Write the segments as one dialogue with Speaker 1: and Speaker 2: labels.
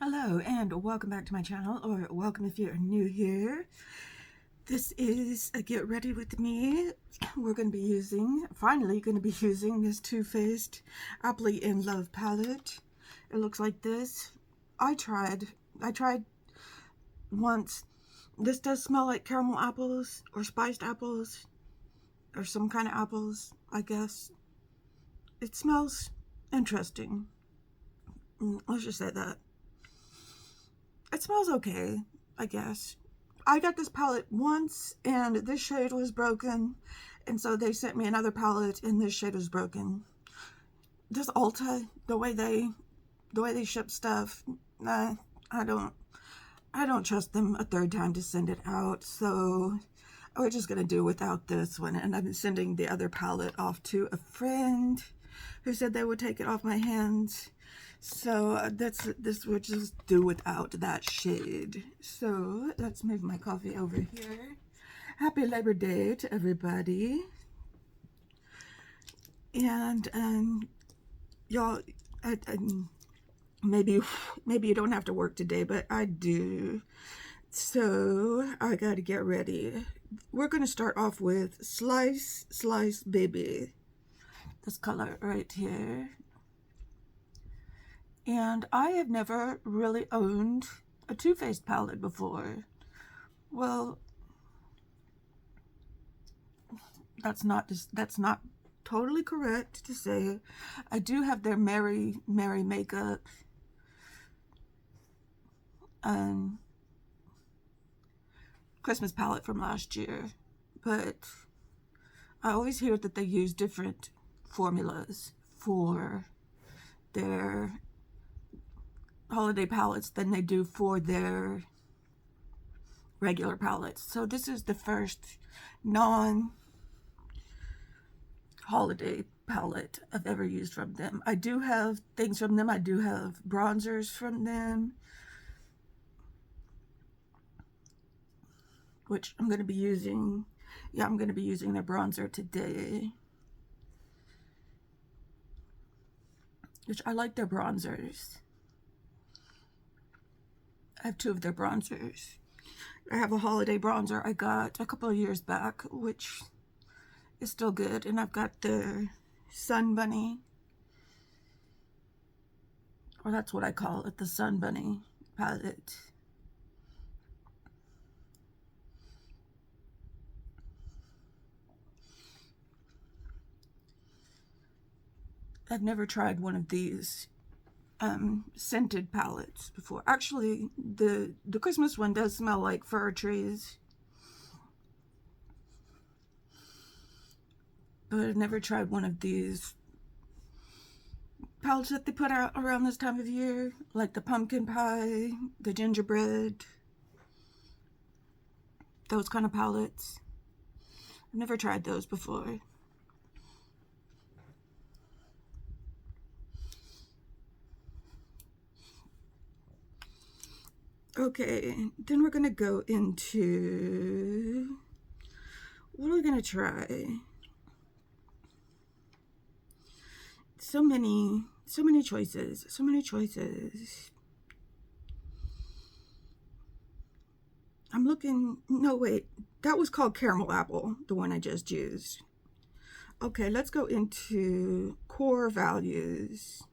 Speaker 1: Hello and welcome back to my channel, or welcome if you're new here. This is a Get Ready With Me. We're going to be finally going to be using this Too Faced Appley in Love palette. It looks like this. I tried once. This does smell like caramel apples or spiced apples or some kind of apples, I guess. It smells interesting. Let's just say that. It smells okay, I guess. I got this palette once and this shade was broken, and so they sent me another palette and this shade was broken. This Ulta, the way they ship stuff, I don't trust them a third time to send it out, so we're just gonna do without this one. And I'm sending the other palette off to a friend who said they would take it off my hands. So this we'll just do without that shade. So let's move my coffee over here. Happy Labor Day to everybody. And y'all, maybe you don't have to work today, but I do. So I gotta get ready. We're gonna start off with Slice Baby. This color right here. And I have never really owned a Too Faced palette before. Well, that's not totally correct to say. I do have their Merry Makeup Christmas palette from last year, but I always hear that they use different formulas for their holiday palettes than they do for their regular palettes. So this is the first non-holiday palette I've ever used from them. I do have things from them. I do have bronzers from them, which I'm going to be using. Yeah, I'm going to be using their bronzer today, which I like their bronzers. I have two of their bronzers. I have a holiday bronzer I got a couple of years back, which is still good. And I've got the Sun Bunny, or that's what I call it, the Sun Bunny palette. I've never tried one of these scented palettes before. Actually, the Christmas one does smell like fir trees, but I've never tried one of these palettes that they put out around this time of year, like the pumpkin pie, the gingerbread, those kind of palettes. I've never tried those before. Okay, then we're gonna go into, what are we gonna try? So many choices, I'm looking, no wait, that was called Caramel Apple, the one I just used. Okay, let's go into core values.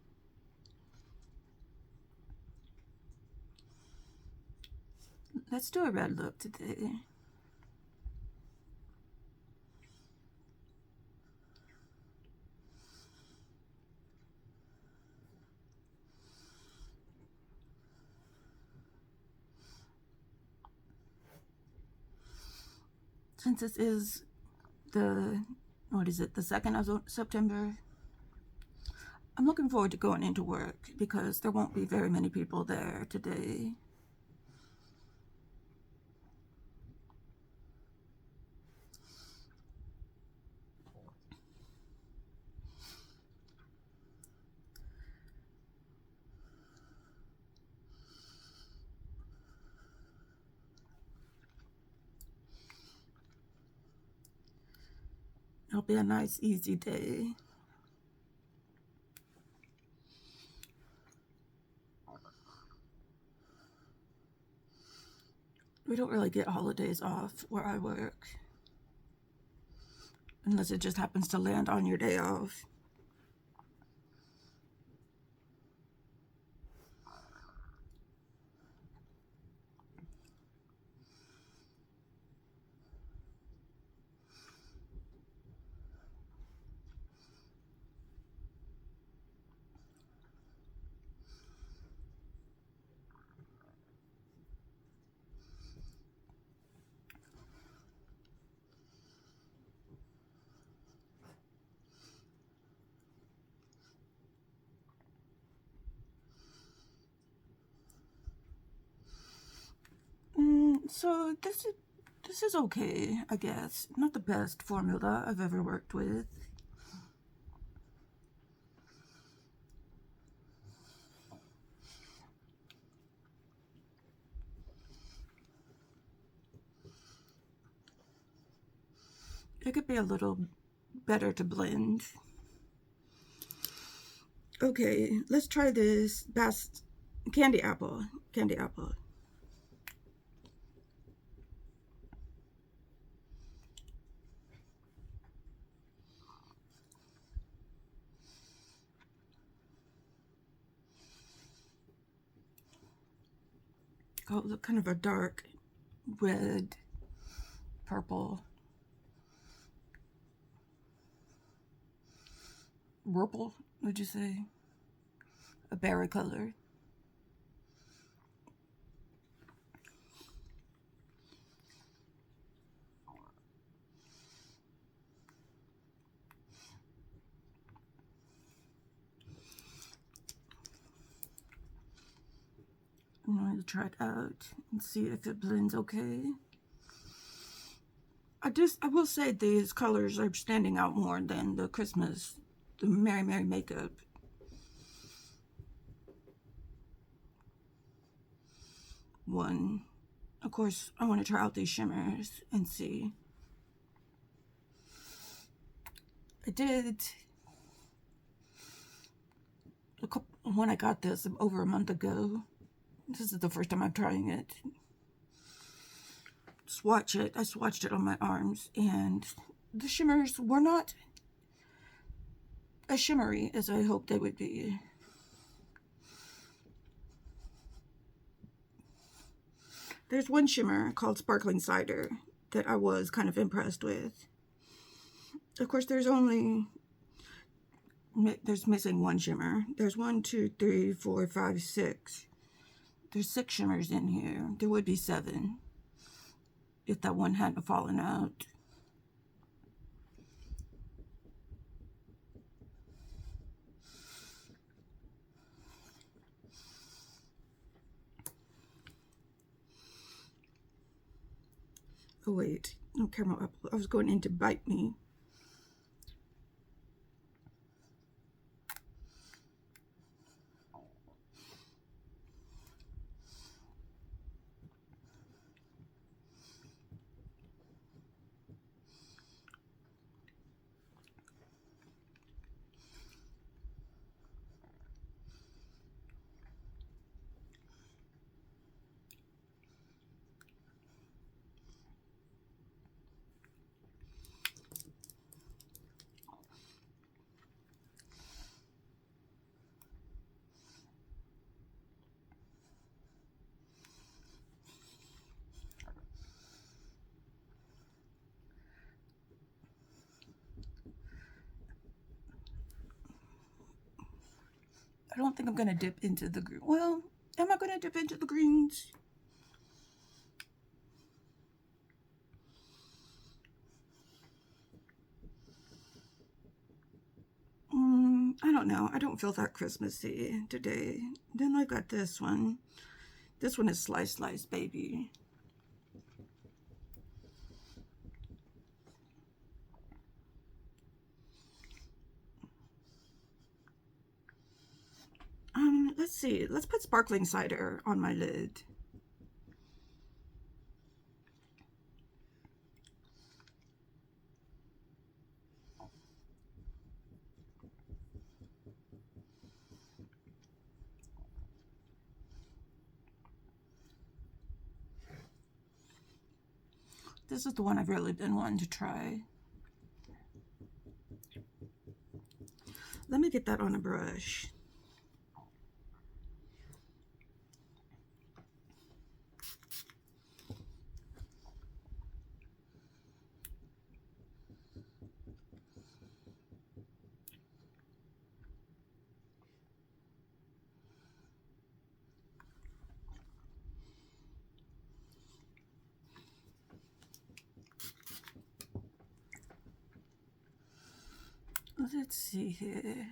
Speaker 1: Let's do a red look today. Since this is the, what is it, the 2nd of September, I'm looking forward to going into work because there won't be very many people there today. It'll be a nice, easy day. We don't really get holidays off where I work. Unless it just happens to land on your day off. So this is okay, I guess. Not the best formula I've ever worked with. It could be a little better to blend. Okay, let's try this candy apple. Candy apple. Oh, look, kind of a dark red, purple. Purple, would you say? A berry color. I'm going to try it out and see if it blends okay. I will say these colors are standing out more than the Merry Merry makeup. One. Of course, I want to try out these shimmers and see. I did when I got this over a month ago. This is the first time I'm trying it. Swatch it. I swatched it on my arms, and the shimmers were not as shimmery as I hoped they would be. There's one shimmer called Sparkling Cider that I was kind of impressed with. Of course, there's missing one shimmer. There's 1, 2, 3, 4, 5, 6. There's 6 shimmers in here. There would be 7 if that one hadn't fallen out. Oh wait, no, caramel apple. I was going into Bite Me. I don't think I'm going to dip into the green. Well, am I going to dip into the greens? I don't know. I don't feel that Christmassy today. Then I got this one. This one is Slice Slice Baby. Let's see. Let's put Sparkling Cider on my lid. This is the one I've really been wanting to try. Let me get that on a brush. Let's see here.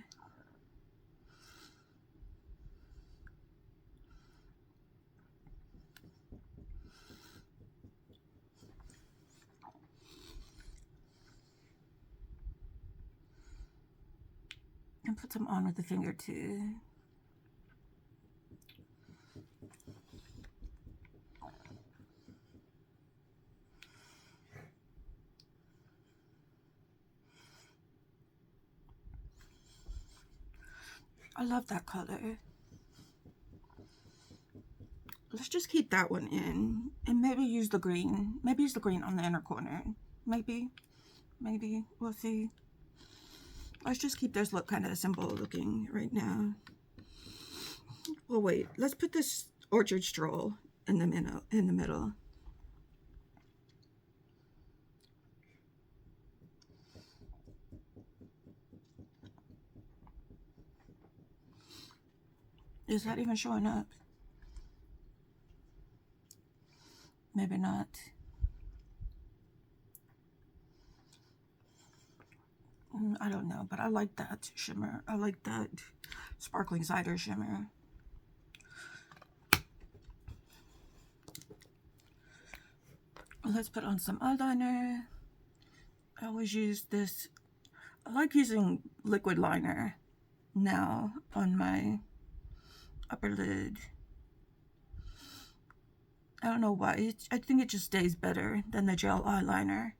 Speaker 1: And put some on with the finger too. I love that color. Let's just keep that one in and maybe use the green. Maybe use the green on the inner corner. Maybe. We'll see. Let's just keep this look kind of simple looking right now. Well, wait. Let's put this orchard stroll in the middle. Is that even showing up? Maybe not. I don't know, but I like that shimmer. I like that sparkling cider shimmer. Let's put on some eyeliner. I always use this. I like using liquid liner now on my upper lid. I don't know why. I think it just stays better than the gel eyeliner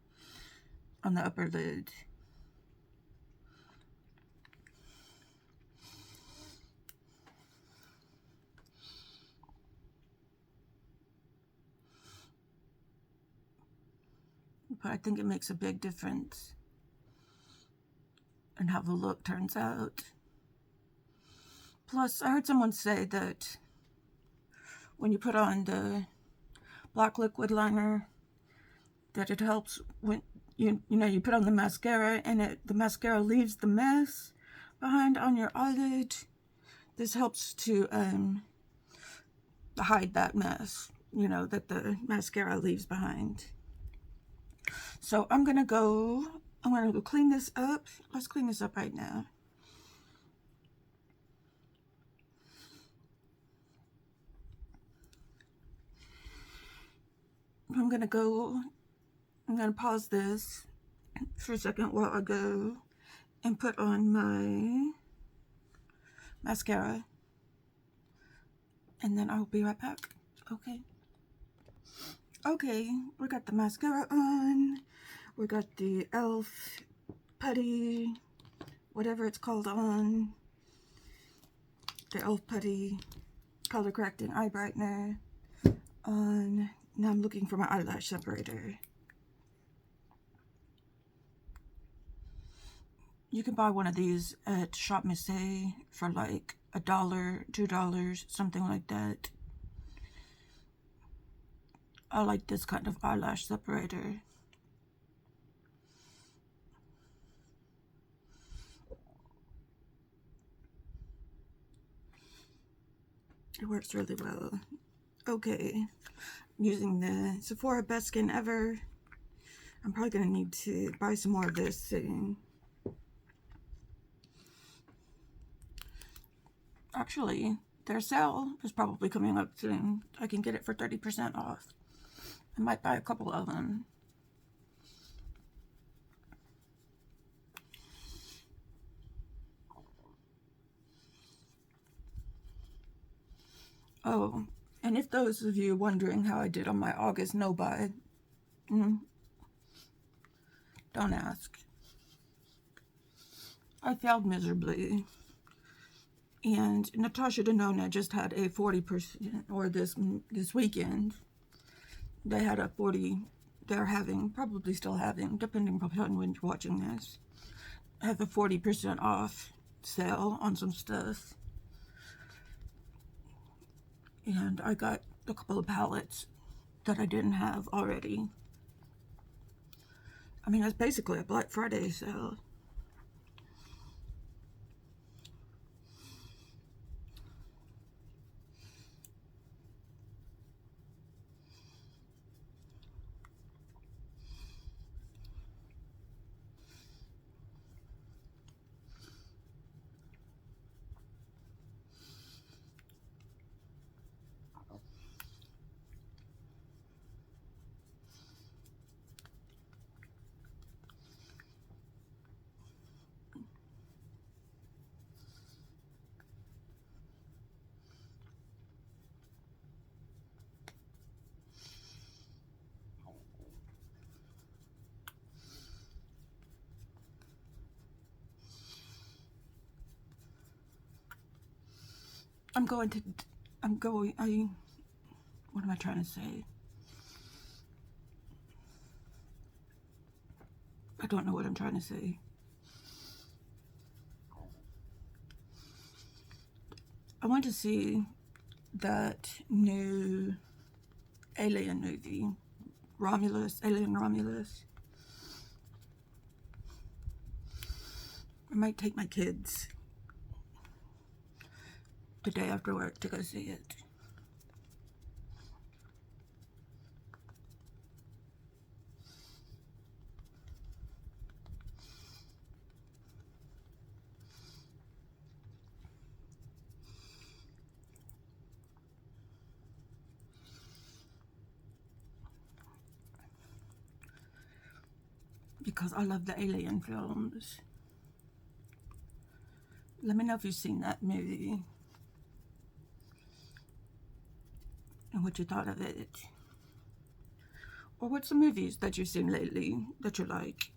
Speaker 1: on the upper lid. But I think it makes a big difference in how the look turns out. Plus, I heard someone say that when you put on the black liquid liner, that it helps when you put on the mascara and the mascara leaves the mess behind on your eyelid. This helps to hide that mess, that the mascara leaves behind. So I'm gonna go clean this up. Let's clean this up right now. I'm gonna pause this for a second while I go and put on my mascara, and then I'll be right back. Okay, we got the mascara on. We got the e.l.f. Putty, whatever it's called, on. The e.l.f. Putty color correcting eye brightener on. Now I'm looking for my eyelash separator. You can buy one of these at Shop Missy for like $1, $2, something like that. I like this kind of eyelash separator. It works really well. Okay, using the Sephora Best Skin Ever. I'm probably going to need to buy some more of this soon. Actually, their sale is probably coming up soon. I can get it for 30% off. I might buy a couple of them. Oh, and if those of you wondering how I did on my August no-buy, don't ask. I failed miserably. And Natasha Denona just had a 40%, or this weekend, they had a 40% they're having, probably still having, depending upon when you're watching this, have a 40% off sale on some stuff. And I got a couple of palettes that I didn't have already. I mean, that's basically a Black Friday sale. What am I trying to say? I don't know what I'm trying to say. I want to see that new Alien movie, Alien Romulus. I might take my kids the day after work to go see it. Because I love the Alien films. Let me know if you've seen that movie and what you thought of it. Or what's the movies that you've seen lately that you like?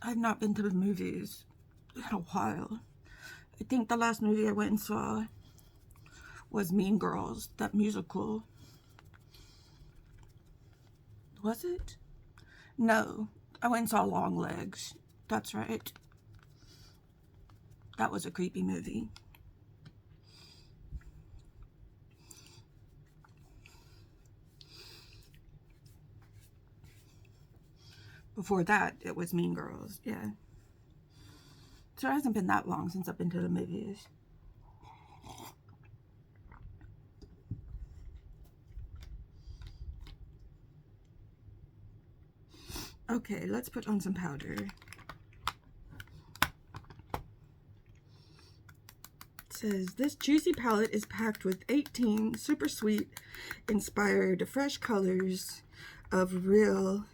Speaker 1: I've not been to the movies in a while. I think the last movie I went and saw was Mean Girls, that musical. Was it? No, I went and saw Long Legs. That's right. That was a creepy movie. Before that, it was Mean Girls, yeah. So it hasn't been that long since I've been to the movies. Okay, let's put on some powder. It says, this juicy palette is packed with 18 super sweet, inspired fresh colors of real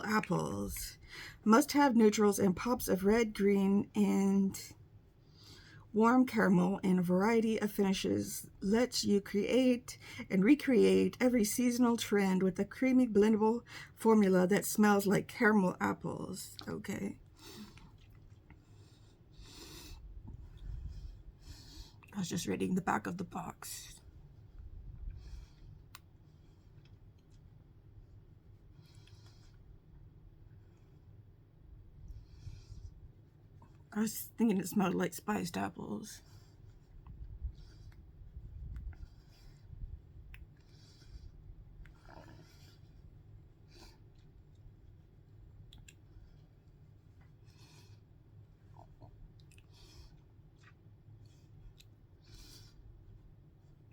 Speaker 1: apples. Must-have neutrals and pops of red, green, and warm caramel in a variety of finishes lets you create and recreate every seasonal trend with a creamy blendable formula that smells like caramel apples. Okay. I was just reading the back of the box. I was thinking it smelled like spiced apples.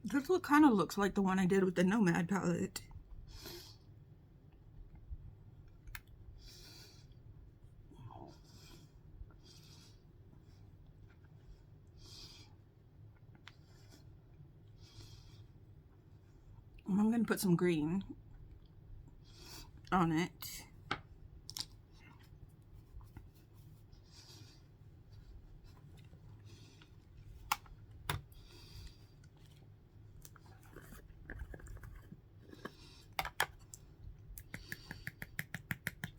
Speaker 1: This look kind of looks like the one I did with the Nomad palette. I'm going to put some green on it.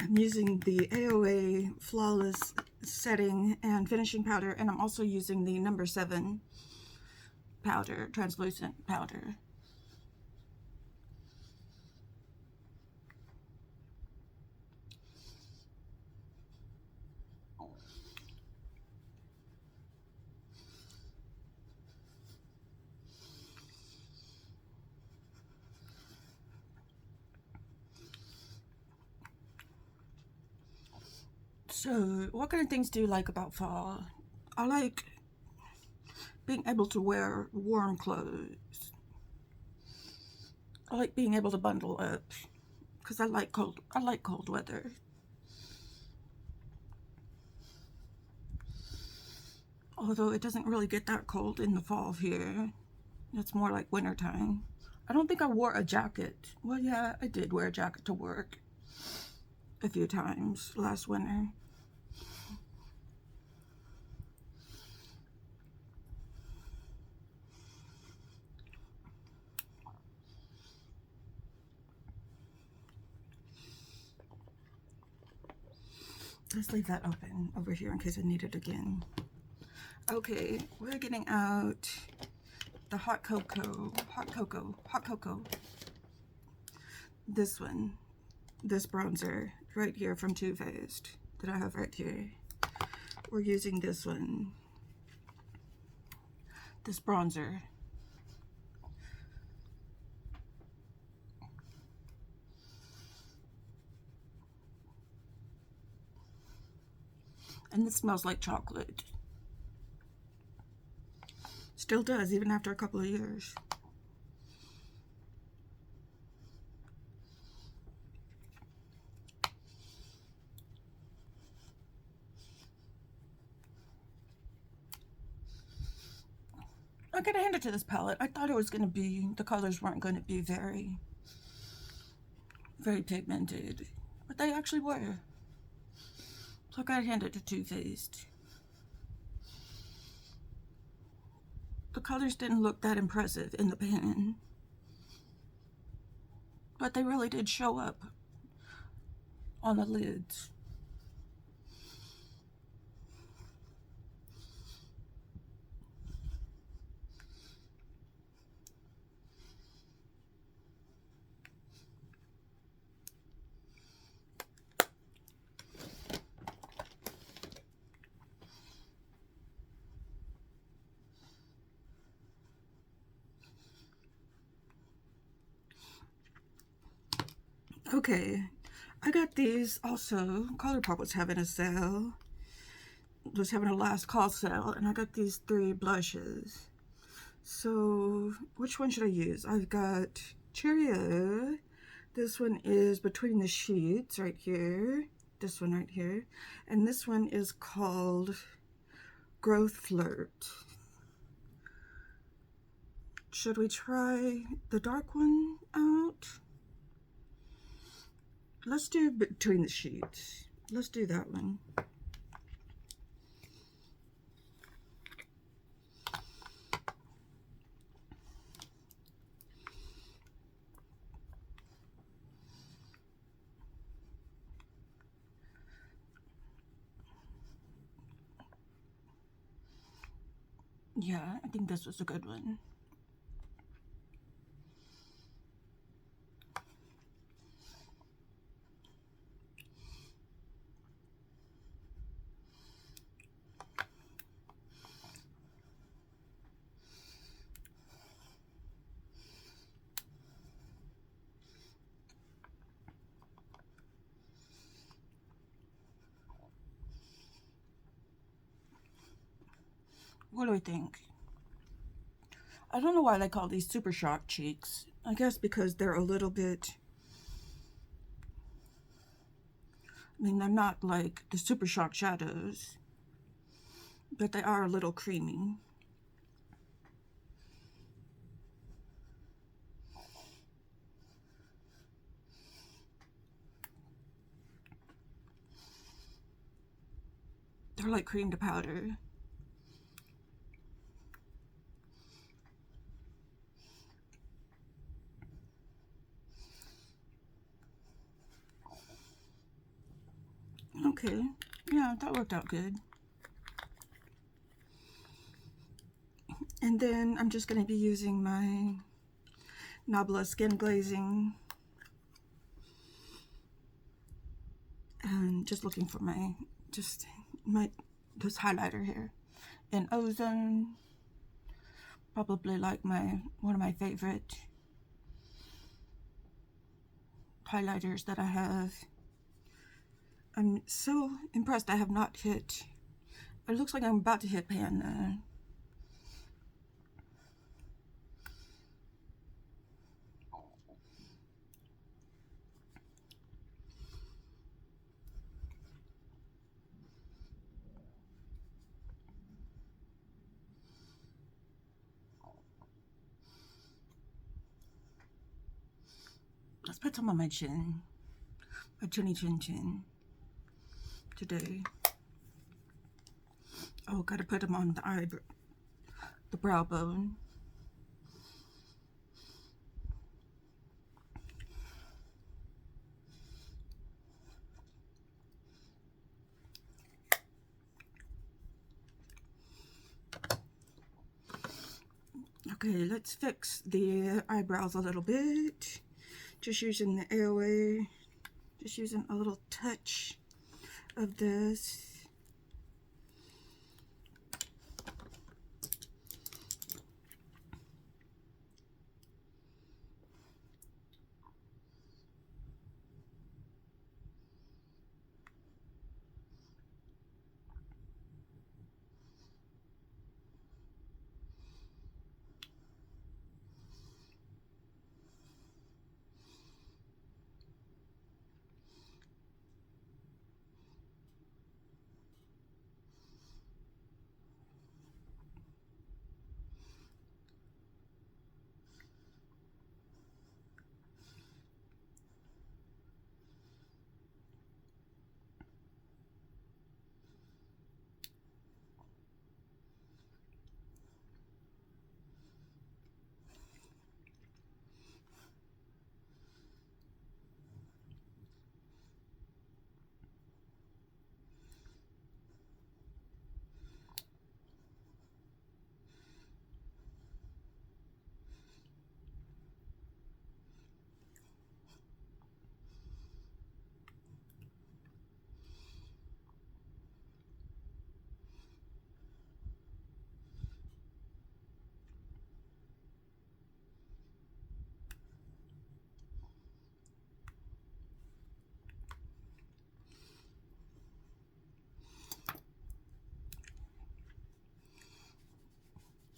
Speaker 1: I'm using the AOA Flawless Setting and Finishing Powder, and I'm also using the number 7 powder, translucent powder. So, what kind of things do you like about fall? I like being able to wear warm clothes. I like being able to bundle up because I like cold weather. Although it doesn't really get that cold in the fall here. It's more like wintertime. I don't think I wore a jacket. Well, yeah, I did wear a jacket to work a few times last winter. Let's leave that open over here in case I need it again. Okay, we're getting out the hot cocoa. This one, this bronzer right here from Too Faced that I have right here. We're using this one, this bronzer. And this smells like chocolate. Still does, even after a couple of years. I gotta hand it to this palette. I thought it was gonna be, the colors weren't gonna be very pigmented, but they actually were. So I gotta hand it to Too Faced. The colors didn't look that impressive in the pan, but they really did show up on the lids. Okay, I got these also. Colourpop was having a sale, was having a last call sale, and I got these 3 blushes. So, which one should I use? I've got Cheerio. This one is Between the Sheets right here. This one right here. And this one is called Growth Flirt. Should we try the dark one out? Let's do Between the Sheets. Let's do that one. Yeah, I think this was a good one. What do we think? I don't know why they call these Super Shock cheeks. I guess because they're a little bit, I mean, they're not like the Super Shock shadows, but they are a little creamy. They're like cream to powder. Okay, yeah, that worked out good. And then I'm just going to be using my Nabla Skin Glazing. And just looking for this highlighter here. In Ozone. Probably like one of my favorite highlighters that I have. I'm so impressed I have not hit. It looks like I'm about to hit pan. Let's put some on my chin. My chinny chin chin. Today. Oh, gotta put them on the eyebrow, the brow bone. Okay, let's fix the eyebrows a little bit. Just using the airway. Just using a little touch of this.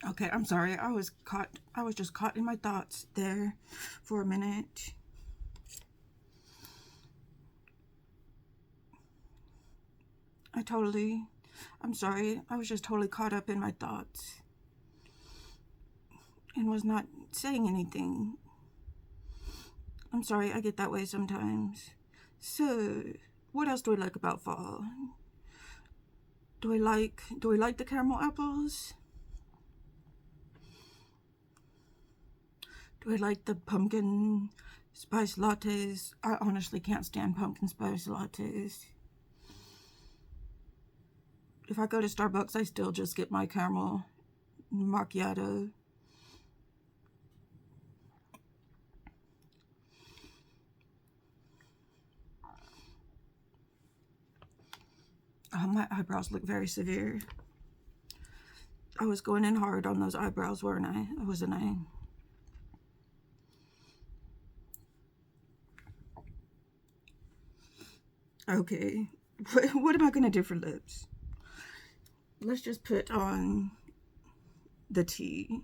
Speaker 1: Okay, I'm sorry. I was just caught in my thoughts there for a minute. I'm sorry. I was just totally caught up in my thoughts and was not saying anything. I'm sorry, I get that way sometimes. So, what else do I like about fall? Do I like the caramel apples? Do I like the pumpkin spice lattes? I honestly can't stand pumpkin spice lattes. If I go to Starbucks, I still just get my caramel macchiato. Oh, my eyebrows look very severe. I was going in hard on those eyebrows, weren't I? Wasn't I? Okay, what am I gonna do for lips? Let's just put on the tea.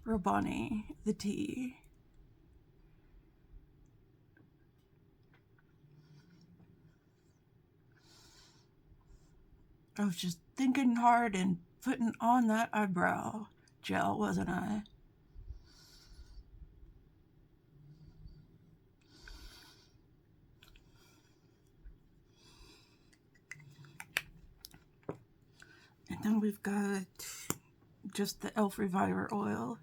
Speaker 1: Rabanne, the tea. I was just thinking hard and putting on that eyebrow gel, wasn't I? And then we've got just the e.l.f. Reviver oil.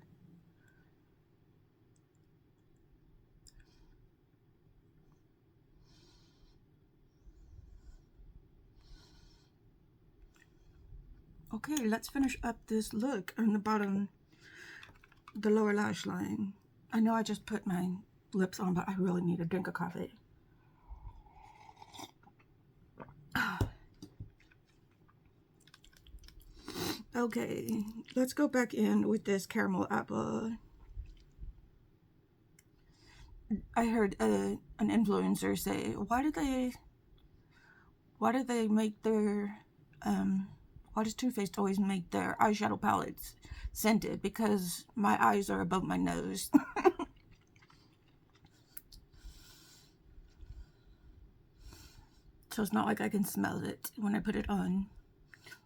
Speaker 1: Okay, let's finish up this look on the bottom, the lower lash line. I know I just put my lips on, but I really need a drink of coffee. Okay, let's go back in with this caramel apple. I heard an influencer say, why do they make their, why does Too Faced always make their eyeshadow palettes scented? Because my eyes are above my nose. So it's not like I can smell it when I put it on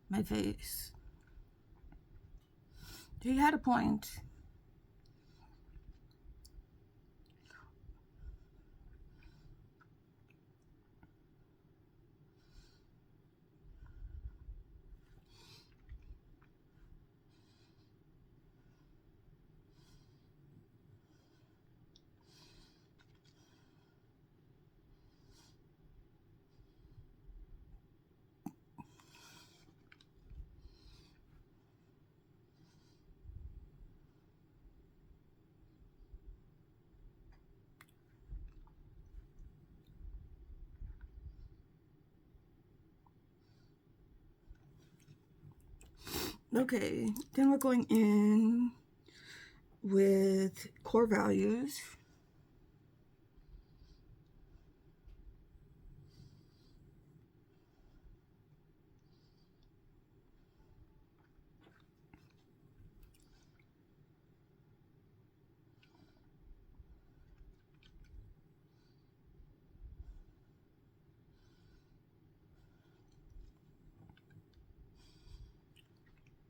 Speaker 1: my face. He had a point. Okay, then we're going in with core values.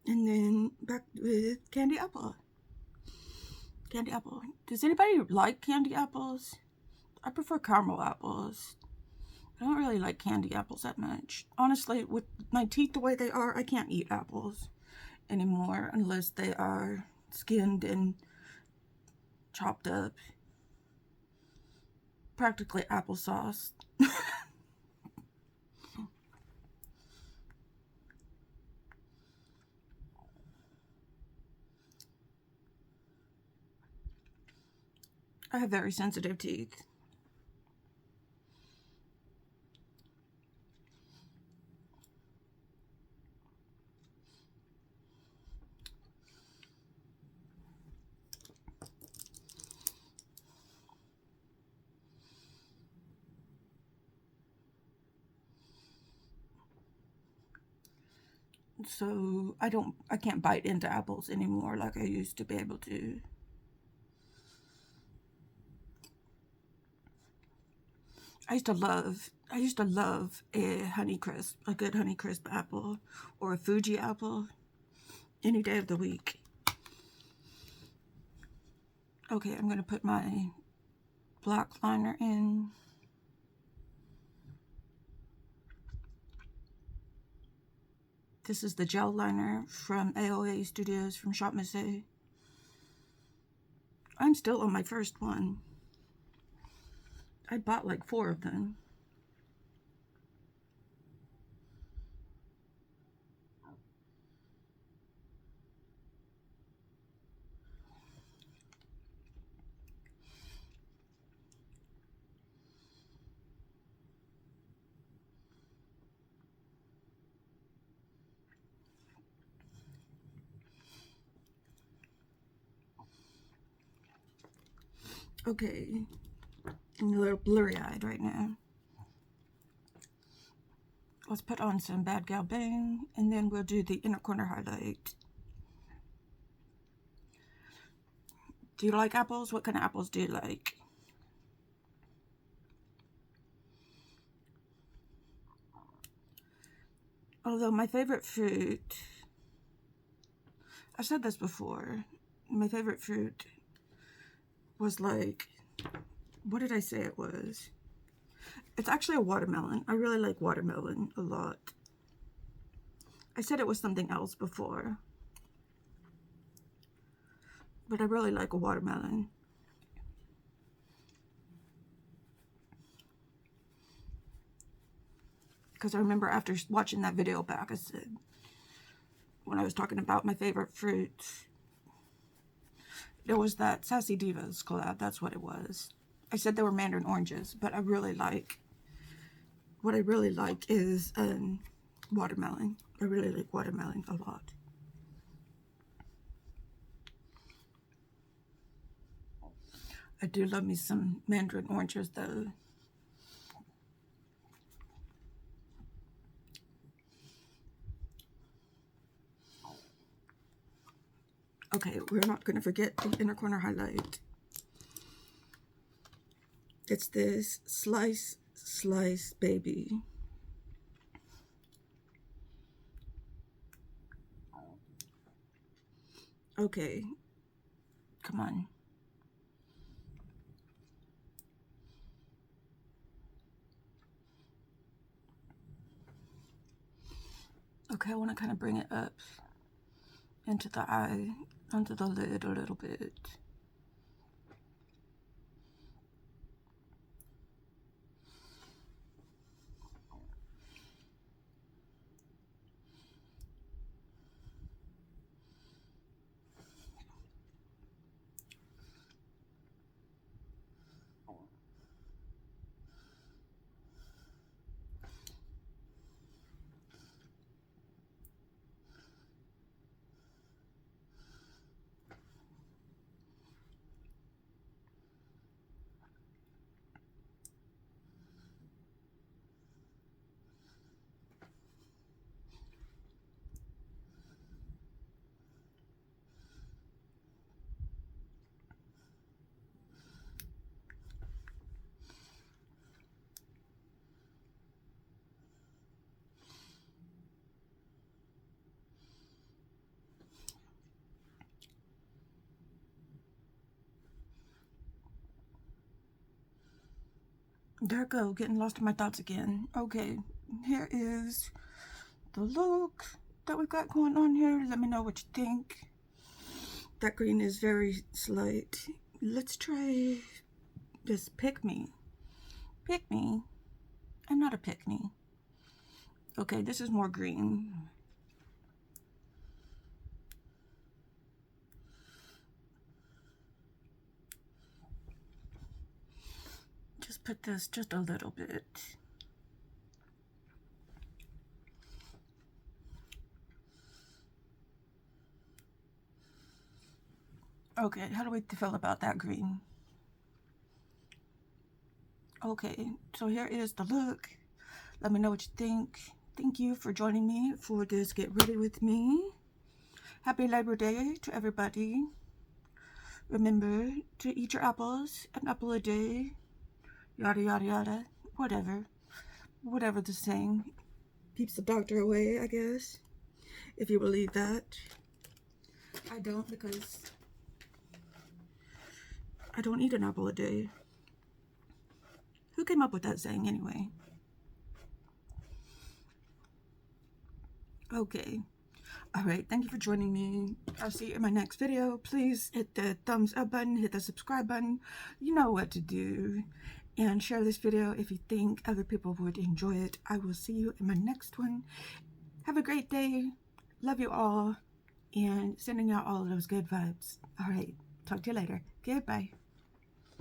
Speaker 1: And then back with candy apple. Candy apple. Does anybody like candy apples? I prefer caramel apples. I don't really like candy apples that much. Honestly, with my teeth the way they are, I can't eat apples anymore unless they are skinned and chopped up. Practically applesauce. I have very sensitive teeth. So I can't bite into apples anymore like I used to be able to. I used to love a Honeycrisp, a good Honeycrisp apple, or a Fuji apple, any day of the week. Okay, I'm gonna put my black liner in. This is the gel liner from AOA Studios from Shop Missy. I'm still on my first one. I bought like 4 of them. Okay, I'm a little blurry-eyed right now. Let's put on some Bad Gal Bang, and then we'll do the inner corner highlight. Do you like apples? What kind of apples do you like? Although my favorite fruit, I've said this before, my favorite fruit was like, what did I say it was? It's actually a watermelon. I really like watermelon a lot. I said it was something else before, but I really like a watermelon. Because I remember after watching that video back, I said, when I was talking about my favorite fruits, there was that Sassy Divas collab, that's what it was. I said they were mandarin oranges, but I really like, what I really like is watermelon. I really like watermelon a lot. I do love me some mandarin oranges though. Okay, we're not going to forget the inner corner highlight. It's this Slice Baby. Okay, come on. Okay, I want to kind of bring it up into the eye, under the lid a little bit. There I go, getting lost in my thoughts again. Okay, here is the look that we've got going on here. Let me know what you think. That green is very slight. Let's try this Pick Me. Pick Me? I'm not a pick me. Okay, this is more green. Just put this just a little bit. Okay, how do we feel about that green? Okay, so here is the look. Let me know what you think. Thank you for joining me for this Get Ready With Me. Happy Labor Day to everybody. Remember to eat your apples, an apple a day, yada yada yada, whatever. Whatever the saying. Keeps the doctor away, I guess. If you believe that. I don't, because I don't eat an apple a day. Who came up with that saying anyway? Okay. Alright, thank you for joining me. I'll see you in my next video. Please hit the thumbs up button, hit the subscribe button. You know what to do. And share this video if you think other people would enjoy it. I will see you in my next one. Have a great day. Love you all. And sending out all of those good vibes. Alright, talk to you later. Goodbye.